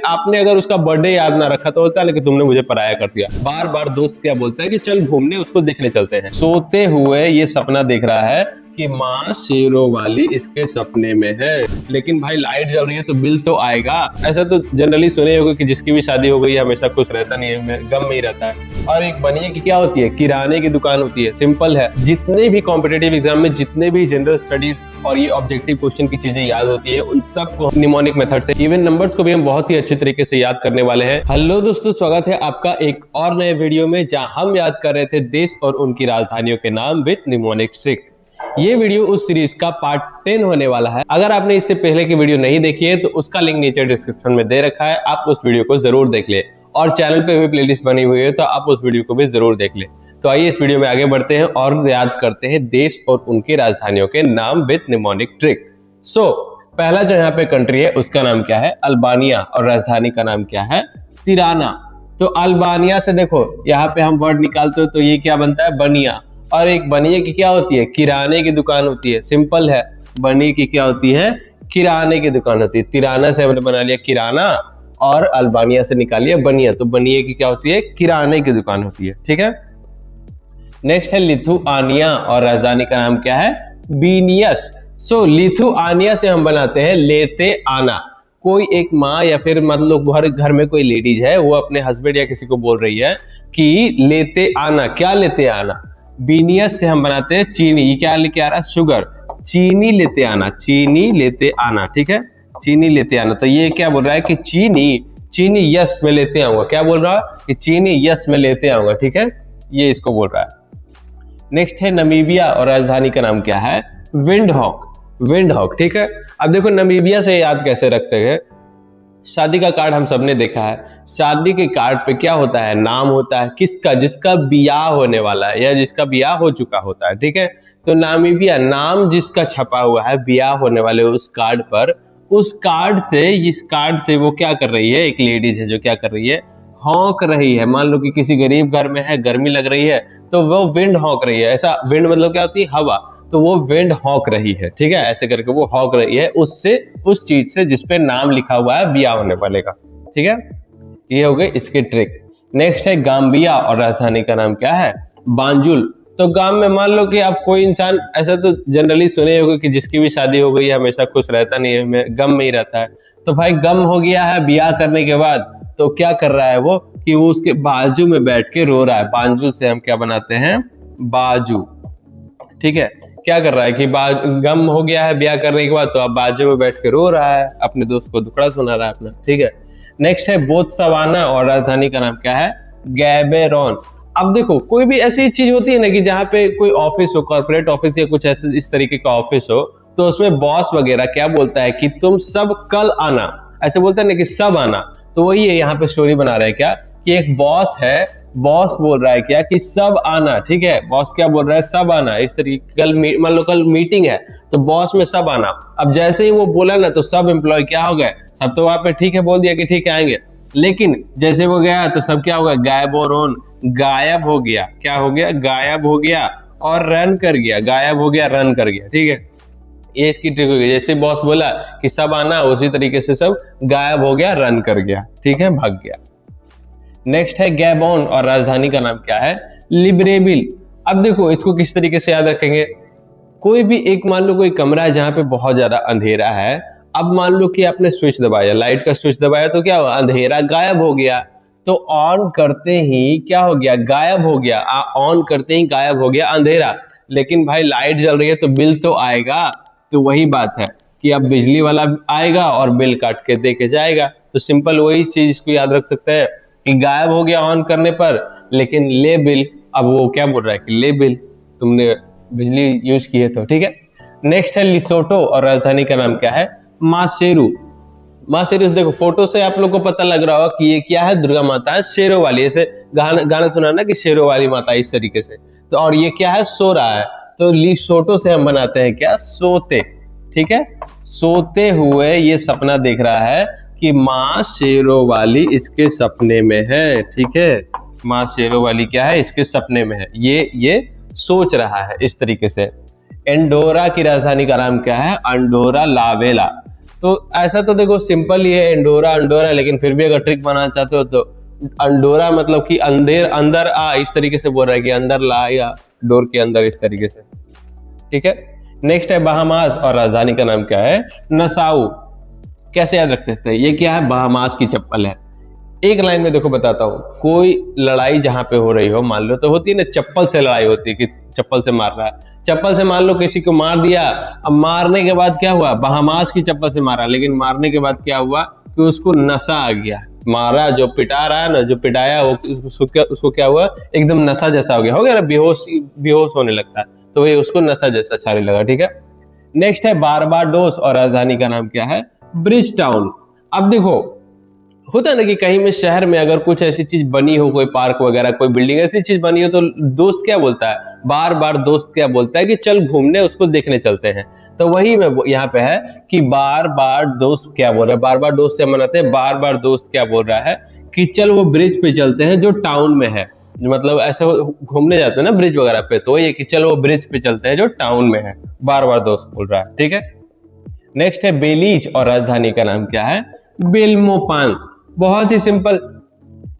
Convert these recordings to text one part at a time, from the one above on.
आपने अगर उसका बर्थडे याद ना रखा तो बोलता है कि तुमने मुझे पराया कर दिया। बार बार दोस्त क्या बोलता है कि चल घूमने उसको देखने चलते हैं। सोते हुए ये सपना देख रहा है कि माँ शेरों वाली इसके सपने में है, लेकिन भाई लाइट जल रही है तो बिल तो आएगा। ऐसा तो जनरली सुने होगे कि जिसकी भी शादी हो गई है हमेशा खुश रहता नहीं है, गम में ही रहता है। और एक बनिए की क्या होती है, किराने की दुकान होती है। सिंपल है, जितने भी कॉम्पिटेटिव एग्जाम में जितने भी जनरल स्टडीज और ये ऑब्जेक्टिव क्वेश्चन की चीजें याद होती है उन सबको निमोनिक मेथड से, इवन नंबर्स को भी हम बहुत ही अच्छे तरीके से याद करने वाले हैं। हेलो दोस्तों, स्वागत है आपका एक और नए वीडियो में, जहां हम याद कर रहे थे देश और उनकी राजधानियों के नाम विद निमोनिक ट्रिक। ये वीडियो उस सीरीज का पार्ट 10 होने वाला है। अगर आपने इससे पहले की वीडियो नहीं देखी है तो उसका लिंक नीचे डिस्क्रिप्शन में दे रखा है, आप उस वीडियो को जरूर देख ले। और चैनल पे भी प्लेलिस्ट बनी हुई है तो आप उस वीडियो को भी जरूर देख ले। तो आइए इस वीडियो में आगे बढ़ते हैं और याद करते हैं देश और उनकी राजधानियों के नाम विद निमोनिक ट्रिक। पहला जो यहाँ पे कंट्री है उसका नाम क्या है, अल्बानिया, और राजधानी का नाम क्या है, तिराना। तो अल्बानिया से देखो यहाँ पे हम वर्ड निकालते हो तो ये क्या बनता है, बनिया। और एक बनिए की क्या होती है, किराने की दुकान होती है। सिंपल है, बनिए की क्या होती है, किराने की दुकान होती है। तिराना से हमने बना लिया किराना और अल्बानिया से निकालिए बनिया, तो बनिए की क्या होती है, किराने की दुकान होती है। ठीक है। नेक्स्ट है लिथुआनिया और राजधानी का नाम क्या है, विनियस। लिथुआनिया से हम बनाते हैं लेते आना। कोई एक माँ या फिर मतलब घर में कोई लेडीज है, वो अपने हस्बैंड या किसी को बोल रही है कि लेते आना। क्या लेते आना, विनियस से हम बनाते हैं चीनी। ये क्या लेके आ रहा है, शुगर। चीनी लेते आना, चीनी लेते आना। ठीक है, चीनी लेते आना। तो ये क्या बोल रहा है कि चीनी यस में लेते आऊंगा। क्या बोल रहा है कि चीनी यस में लेते आऊंगा। ठीक है, ये इसको बोल रहा है। नेक्स्ट है नमीबिया और राजधानी का नाम क्या है, विंडहॉक। ठीक है। अब देखो नमीबिया से याद कैसे रखते हैं, शादी का कार्ड हम सबने देखा है। शादी के कार्ड पे क्या होता है, नाम होता है किसका, जिसका बियाह होने वाला है या जिसका बियाह हो चुका होता है। ठीक है, तो नामीबिया, नाम जिसका छपा हुआ है बियाह होने वाले उस कार्ड पर, उस कार्ड से, इस कार्ड से वो क्या कर रही है, एक लेडीज है जो क्या कर रही है, हॉक रही है। मान लो कि किसी गरीब घर में है, गर्मी लग रही है तो वो विंड हॉक रही है। ऐसा विंड मतलब क्या होती है, हवा, तो वो विंड हॉक रही है। ठीक है, ऐसे करके वो हॉक रही है उससे, उस चीज से जिसपे नाम लिखा हुआ है बियाह होने वाले का। ठीक है, ये हो गई इसकी ट्रिक। नेक्स्ट है गाम्बिया और राजधानी का नाम क्या है, बांजुल। तो गांव में मान लो कि आप कोई इंसान, ऐसा तो जनरली सुने होगे कि जिसकी भी शादी हो गई है हमेशा खुश रहता नहीं है, गम में ही रहता है। तो भाई गम हो गया है ब्याह करने के बाद, तो क्या कर रहा है वो कि वो उसके बाजू में बैठ के रो रहा है। बांजुल से हम क्या बनाते हैं, बाजू। ठीक है, क्या कर रहा है कि गम हो गया है ब्याह करने के बाद, तो अब बाजू में बैठ के रो रहा है, अपने दोस्त को दुखड़ा सुना रहा है अपना। ठीक है। नेक्स्ट है बोत्सवाना और राजधानी का नाम क्या है, गैबेरोन। अब देखो कोई भी ऐसी चीज होती है ना कि जहाँ पे कोई ऑफिस हो, कॉर्पोरेट ऑफिस या कुछ ऐसे इस तरीके का ऑफिस हो, तो उसमें बॉस वगैरह क्या बोलता है कि तुम सब कल आना, ऐसे बोलता है ना कि सब आना। तो वही है, यहाँ पे स्टोरी बना रहे हैं क्या कि एक बॉस है, बॉस बोल रहा है क्या कि सब आना। ठीक है, बॉस क्या बोल रहा है, सब आना। इस तरीके कल मान लो कल मीटिंग है तो बॉस में सब आना। अब जैसे ही वो बोला ना तो सब एम्प्लॉय क्या हो गए, सब तो वहां पे ठीक है बोल दिया कि ठीक है आएंगे, लेकिन जैसे वो गया तो सब क्या होगा, गायबोरोन, गायब हो गया। क्या हो गया, गायब हो गया और रन कर गया, गायब हो गया रन कर गया। ठीक है, ये इसकी ट्रिक हो गई। जैसे बॉस बोला कि सब आना, उसी तरीके से सब गायब हो गया, रन कर गया। ठीक है, भाग गया। नेक्स्ट है गैबोन और राजधानी का नाम क्या है, लिब्रेविल। अब देखो इसको किस तरीके से याद रखेंगे, कोई भी एक, मान लो कोई कमरा है जहां पे बहुत ज्यादा अंधेरा है। अब मान लो कि आपने स्विच दबाया, लाइट का स्विच दबाया, तो क्या हुआ, अंधेरा गायब हो गया। तो ऑन करते ही क्या हो गया, गायब हो गया। ऑन करते ही गायब हो गया अंधेरा, लेकिन भाई लाइट जल रही है तो बिल तो आएगा। तो वही बात है कि अब बिजली वाला आएगा और बिल काट के दे के जाएगा। तो सिंपल वही चीज इसको याद रख सकते हैं कि गायब हो गया ऑन करने पर, लेकिन ले बिल। अब वो क्या बोल रहा है कि ले बिल, तुमने बिजली यूज की है तो। ठीक है। नेक्स्ट है लिसोटो और राजधानी का नाम क्या है, मासेरू। मासेरू देखो फोटो से आप लोग को पता लग रहा होगा कि ये क्या है, दुर्गा माता है, शेरों वाली। ऐसे गाना सुना ना कि शेरों वाली माता, इस तरीके से। तो और ये क्या है, सो रहा है। तो लिसोटो से हम बनाते हैं क्या, सोते। ठीक है, सोते हुए ये सपना देख रहा है कि माँ शेरों वाली इसके सपने में है। ठीक है, माँ शेरों वाली क्या है, इसके सपने में है, ये सोच रहा है इस तरीके से। एंडोरा की राजधानी का नाम क्या है, अंडोरा लावेला। तो ऐसा तो देखो सिंपल ही है, एंडोरा अंडोरा, लेकिन फिर भी अगर ट्रिक बनाना चाहते हो तो अंडोरा मतलब कि अंदर अंदर आ, इस तरीके से बोल रहा है कि अंदर ला या डोर के अंदर, इस तरीके से। ठीक है। नेक्स्ट है बहामास और राजधानी का नाम क्या है? नसाउ। कैसे याद रख सकते हैं? ये क्या है? बहामास की चप्पल है। एक लाइन में देखो बताता हूँ, कोई लड़ाई जहां पे हो रही हो, मान लो तो होती है ना चप्पल से लड़ाई होती है कि चप्पल से मार रहा है, चप्पल से मान लो किसी को मार दिया, अब मारने के बाद क्या हुआ? बहामास की चप्पल से मारा, लेकिन मारने के बाद क्या हुआ कि उसको नशा आ गया। मारा, जो पिटा रहा है ना, जो पिटाया वो उसको क्या हुआ? एकदम नशा जैसा हो गया ना, बेहोश बेहोश होने लगता है, तो वही उसको नशा जैसा छाने लगा। ठीक है। नेक्स्ट है बारबाडोस और राजधानी का नाम क्या है? Bridge town. अब देखो होता है ना कि कहीं में शहर में अगर कुछ ऐसी चीज बनी हो, कोई पार्क वगैरह, कोई बिल्डिंग ऐसी चीज बनी हो, तो दोस्त क्या बोलता है? बार बार दोस्त क्या बोलता है कि चल घूमने उसको देखने चलते हैं। तो वही में यहाँ पे है कि बार बार दोस्त क्या बोल रहा है? बार बार दोस्त से मनाते हैं, बार बार दोस्त क्या बोल रहा है कि चल वो ब्रिज पे चलते हैं जो टाउन में है। मतलब ऐसे घूमने जाते हैं ना ब्रिज वगैरह पे, तो ये कि चल वो ब्रिज पे चलते हैं जो टाउन में है, बार बार दोस्त बोल रहा है। ठीक है। नेक्स्ट है बेलीज और राजधानी का नाम क्या है? बेल्मोपान। बहुत ही सिंपल,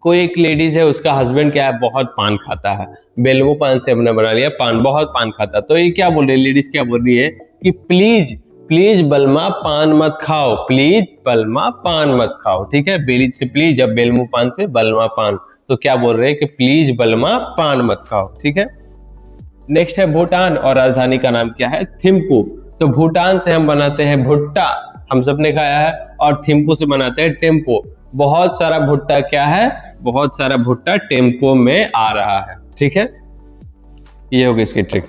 कोई एक लेडीज है, उसका हस्बैंड क्या है? बहुत पान खाता है। बेल्मो पान से हमने बना लिया पान, बहुत पान खाता। तो ये क्या बोल रही है लेडीज? क्या बोल रही है कि प्लीज प्लीज बलमा पान मत खाओ, प्लीज बलमा पान मत खाओ। ठीक है। बेलीज से प्लीज, अब बेल्मो पान से बलमा पान, तो क्या बोल रहे हैं कि प्लीज बलमा पान मत खाओ। ठीक है। नेक्स्ट है भूटान और राजधानी का नाम क्या है? थिम्पू। तो भूटान से हम बनाते हैं भुट्टा, हम सबने खाया है, और थिम्पू से बनाते हैं टेम्पो। बहुत सारा भुट्टा क्या है? बहुत सारा भुट्टा टेम्पो में आ रहा है। ठीक है। ये होगी इसकी ट्रिक।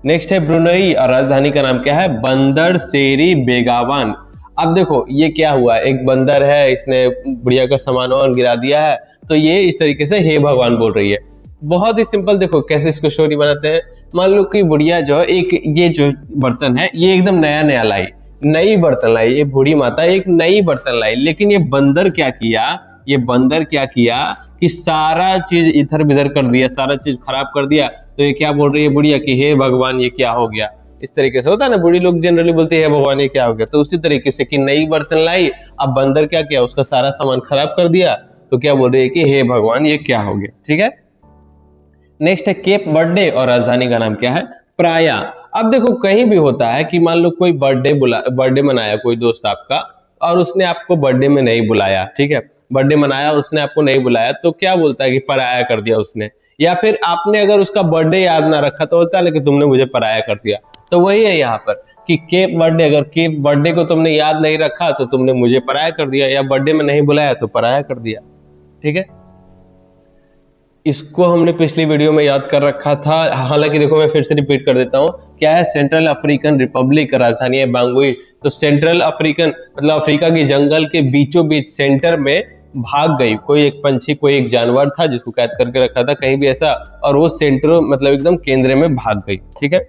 नेक्स्ट है ब्रुनई और राजधानी का नाम क्या है? बंदर सेरी बेगावान। अब देखो ये क्या हुआ, एक बंदर है, इसने बुढ़िया का सामान वामान गिरा दिया है, तो ये इस तरीके से हे भगवान बोल रही है। बहुत ही सिंपल, देखो कैसे इसको स्टोरी बनाते हैं। मान लो कि बुढ़िया जो एक ये जो बर्तन है ये एकदम नया नया लाई, नई बर्तन लाई, ये बूढ़ी माता एक नई बर्तन लाई, लेकिन ये बंदर क्या किया? ये बंदर क्या किया कि सारा चीज इधर बिधर कर दिया, सारा चीज खराब कर दिया। तो ये क्या बोल रही है बुढ़िया कि हे भगवान ये क्या हो गया? इस तरीके से होता है ना, बूढ़ी लोग जनरली बोलते हैं भगवान ये क्या हो गया। तो उसी तरीके से कि नई बर्तन लाई, अब बंदर क्या किया? उसका सारा सामान खराब कर दिया, तो क्या बोल रही है कि हे भगवान ये क्या हो गया। ठीक है। नेक्स्ट है केप बर्थडे और राजधानी का नाम क्या है? प्राया। अब देखो कहीं भी होता है कि मान लो कोई बर्थडे मनाया कोई दोस्त आपका, और उसने आपको बर्थडे में नहीं बुलाया। ठीक है। बर्थडे मनाया और उसने आपको नहीं बुलाया, तो क्या बोलता है कि पराया कर दिया उसने। या फिर आपने अगर उसका बर्थडे याद ना रखा तो बोलता है कि तुमने मुझे पराया कर दिया। तो वही है यहाँ पर कि केप बर्थडे, अगर केप बर्थडे को तुमने याद नहीं रखा तो तुमने मुझे पराया कर दिया, या बर्थडे में नहीं बुलाया तो पराया कर दिया। ठीक है। इसको हमने पिछली वीडियो में याद कर रखा था, हालांकि देखो मैं फिर से रिपीट कर देता हूँ। क्या है? सेंट्रल अफ्रीकन रिपब्लिक, राजधानी है बांगुई। तो सेंट्रल अफ्रीकन मतलब अफ्रीका के जंगल के बीचों बीच सेंटर में भाग गई कोई एक पंछी, कोई एक जानवर था जिसको कैद करके रखा था कहीं भी ऐसा, और वो सेंटर मतलब एकदम केंद्र में भाग गई। ठीक है।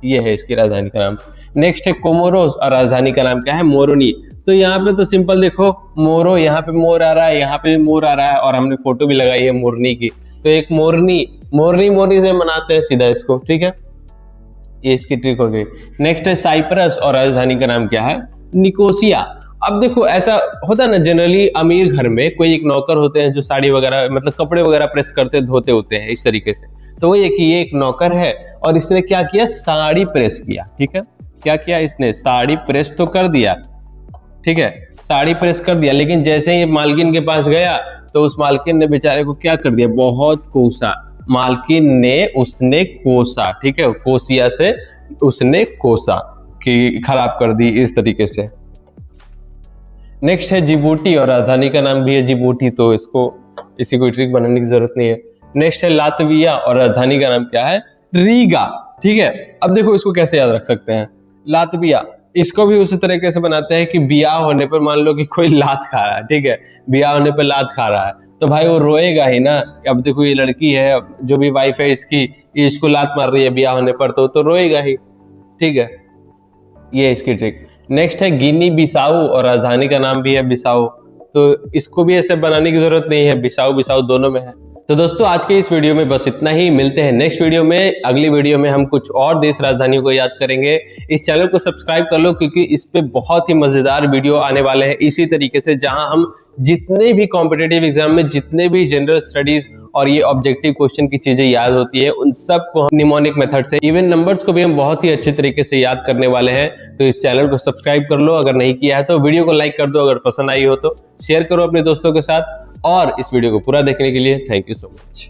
ये है इसकी राजधानी का नाम। नेक्स्ट है कोमोरोस और राजधानी का नाम क्या है? मोरोनी। तो यहाँ पे तो सिंपल देखो, मोरो, यहाँ पे मोर आ रहा है, यहाँ पे भी मोर आ रहा है, और हमने फोटो भी लगाई है मोरनी की। तो एक मोरनी, मोरनी से मनाते हैं सीधा इसको। ठीक है। ये इसकी ट्रिक हो गई। नेक्स्ट है साइप्रस और राजधानी का नाम क्या है? निकोसिया। अब देखो ऐसा होता है ना, जनरली अमीर घर में कोई एक नौकर होते हैं जो साड़ी वगैरह मतलब कपड़े वगैरह प्रेस करते धोते होते हैं इस तरीके से। तो वही है कि ये एक नौकर है और इसने क्या किया? साड़ी प्रेस किया। ठीक है। क्या किया इसने? साड़ी प्रेस तो कर दिया। ठीक है। साड़ी प्रेस कर दिया, लेकिन जैसे ही मालकिन के पास गया तो उस मालकिन ने बेचारे को क्या कर दिया? बहुत कोसा। मालकिन ने उसने कोसा। ठीक है। कोसिया से उसने कोसा कि खराब कर दी इस तरीके से। नेक्स्ट है जिबूटी और राजधानी का नाम भी है जिबूटी, तो इसको इसी कोई ट्रिक बनाने की जरूरत नहीं है। नेक्स्ट है लातविया और राजधानी का नाम क्या है? रीगा। ठीक है। अब देखो इसको कैसे याद रख सकते हैं? लातविया, इसको भी उसी तरीके से बनाते हैं कि ब्याह होने पर मान लो कि कोई लात खा रहा है। ठीक है। ब्याह होने पर लात खा रहा है तो भाई वो रोएगा ही ना। अब देखो ये लड़की है, जो भी वाइफ है इसकी, ये इसको लात मार रही है ब्याह होने पर, तो रोएगा ही। ठीक है। ये इसकी ट्रिक। नेक्स्ट है गिनी बिसाऊ और राजधानी का नाम भी है बिसाऊ। तो इसको भी ऐसे बनाने की जरूरत नहीं है, बिसाऊ बिसाऊ दोनों में है। तो दोस्तों आज के इस वीडियो में बस इतना ही। मिलते हैं नेक्स्ट वीडियो में। अगली वीडियो में हम कुछ और देश राजधानियों को याद करेंगे। इस चैनल को सब्सक्राइब कर लो क्योंकि इस पे बहुत ही मजेदार वीडियो आने वाले हैं इसी तरीके से, जहां हम जितने भी कॉम्पिटिटिव एग्जाम में जितने भी जनरल स्टडीज और ये ऑब्जेक्टिव क्वेश्चन की चीजें याद होती है उन सब को हम निमोनिक मेथड से, इवन नंबर्स को भी हम बहुत ही अच्छे तरीके से याद करने वाले हैं। तो इस चैनल को सब्सक्राइब कर लो अगर नहीं किया है तो, वीडियो को लाइक कर दो, अगर पसंद आई हो तो शेयर करो अपने दोस्तों के साथ। और इस वीडियो को पूरा देखने के लिए थैंक यू सो मच।